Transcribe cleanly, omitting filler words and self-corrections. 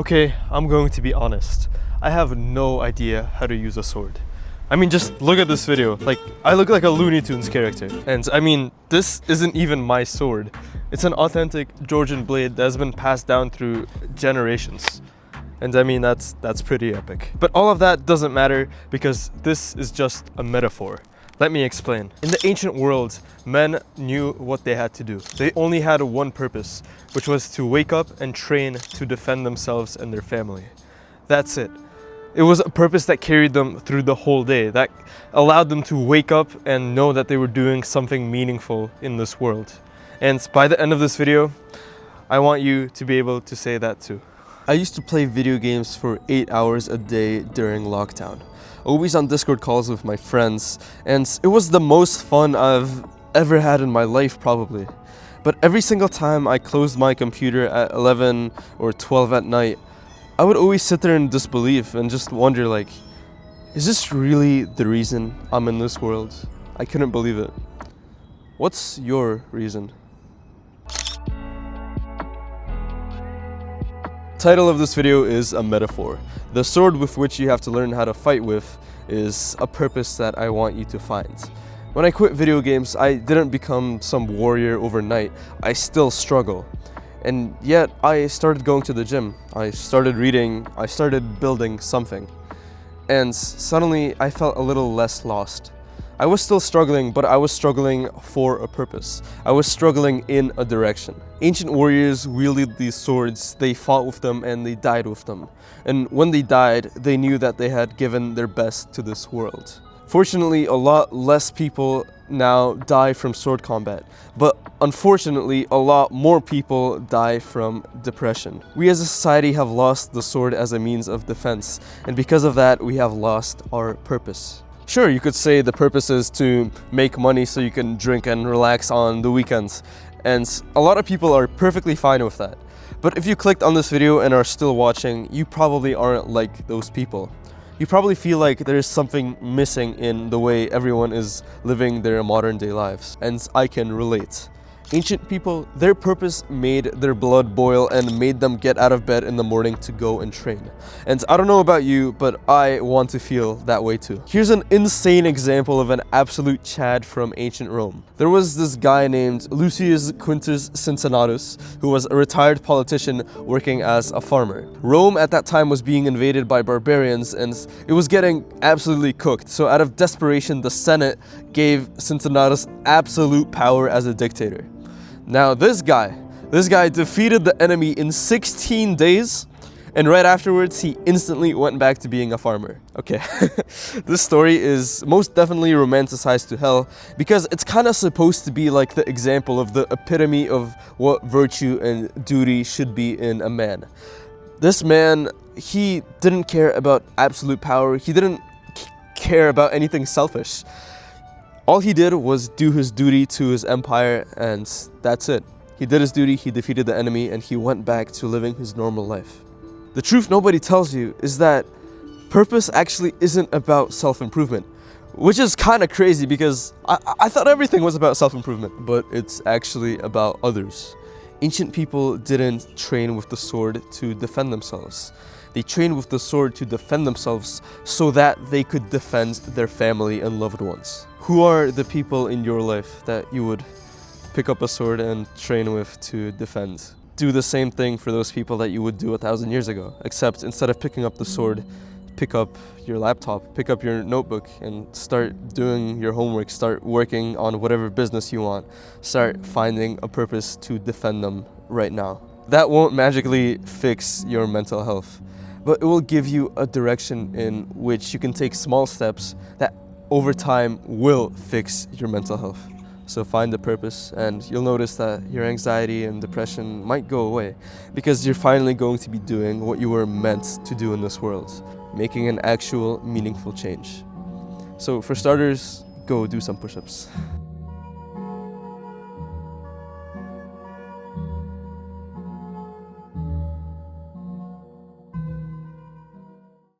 Okay, I'm going to be honest. I have no idea how to use a sword. I mean, just look at this video. Like, I look like a Looney Tunes character. And I mean, this isn't even my sword. It's an authentic Georgian blade that has been passed down through generations. And I mean, that's pretty epic. But all of that doesn't matter because this is just a metaphor. Let me explain. In the ancient world, men knew what they had to do. They only had one purpose, which was to wake up and train to defend themselves and their family. That's it. It was a purpose that carried them through the whole day, that allowed them to wake up and know that they were doing something meaningful in this world. And by the end of this video, I want you to be able to say that too. I used to play video games for 8 hours a day during lockdown. Always on Discord calls with my friends, and it was the most fun I've ever had in my life probably. But every single time I closed my computer at 11 or 12 at night, I would always sit there in disbelief and just wonder, like, is this really the reason I'm in this world? I couldn't believe it. What's your reason? Title of this video is a metaphor. The sword with which you have to learn how to fight with is a purpose that I want you to find. When I quit video games, I didn't become some warrior overnight. I still struggle. And yet I started going to the gym. I started reading. I started building something. And suddenly I felt a little less lost. I was still struggling, but I was struggling for a purpose. I was struggling in a direction. Ancient warriors wielded these swords, they fought with them, and they died with them. And when they died, they knew that they had given their best to this world. Fortunately, a lot less people now die from sword combat, but unfortunately, a lot more people die from depression. We as a society have lost the sword as a means of defense, and because of that, we have lost our purpose. Sure, you could say the purpose is to make money so you can drink and relax on the weekends. And a lot of people are perfectly fine with that. But if you clicked on this video and are still watching, you probably aren't like those people. You probably feel like there's something missing in the way everyone is living their modern day lives. And I can relate. Ancient people, their purpose made their blood boil and made them get out of bed in the morning to go and train. And I don't know about you, but I want to feel that way too. Here's an insane example of an absolute Chad from ancient Rome. There was this guy named Lucius Quintus Cincinnatus, who was a retired politician working as a farmer. Rome at that time was being invaded by barbarians and it was getting absolutely cooked. So out of desperation, the Senate gave Cincinnatus absolute power as a dictator. Now this guy defeated the enemy in 16 days, and right afterwards he instantly went back to being a farmer. Okay, this story is most definitely romanticized to hell because it's kind of supposed to be like the example of the epitome of what virtue and duty should be in a man. This man, he didn't care about absolute power. He didn't care about anything selfish. All he did was do his duty to his empire, and that's it. He did his duty, he defeated the enemy, and he went back to living his normal life. The truth nobody tells you is that purpose actually isn't about self-improvement, which is kind of crazy because I thought everything was about self-improvement, but it's actually about others. Ancient people didn't train with the sword to defend themselves. They trained with the sword to defend themselves so that they could defend their family and loved ones. Who are the people in your life that you would pick up a sword and train with to defend? Do the same thing for those people that you would do 1,000 years ago, except instead of picking up the sword, pick up your laptop, pick up your notebook and start doing your homework, start working on whatever business you want, start finding a purpose to defend them right now. That won't magically fix your mental health, but it will give you a direction in which you can take small steps that over time will fix your mental health. So find the purpose and you'll notice that your anxiety and depression might go away because you're finally going to be doing what you were meant to do in this world, making an actual meaningful change. So for starters, go do some push-ups.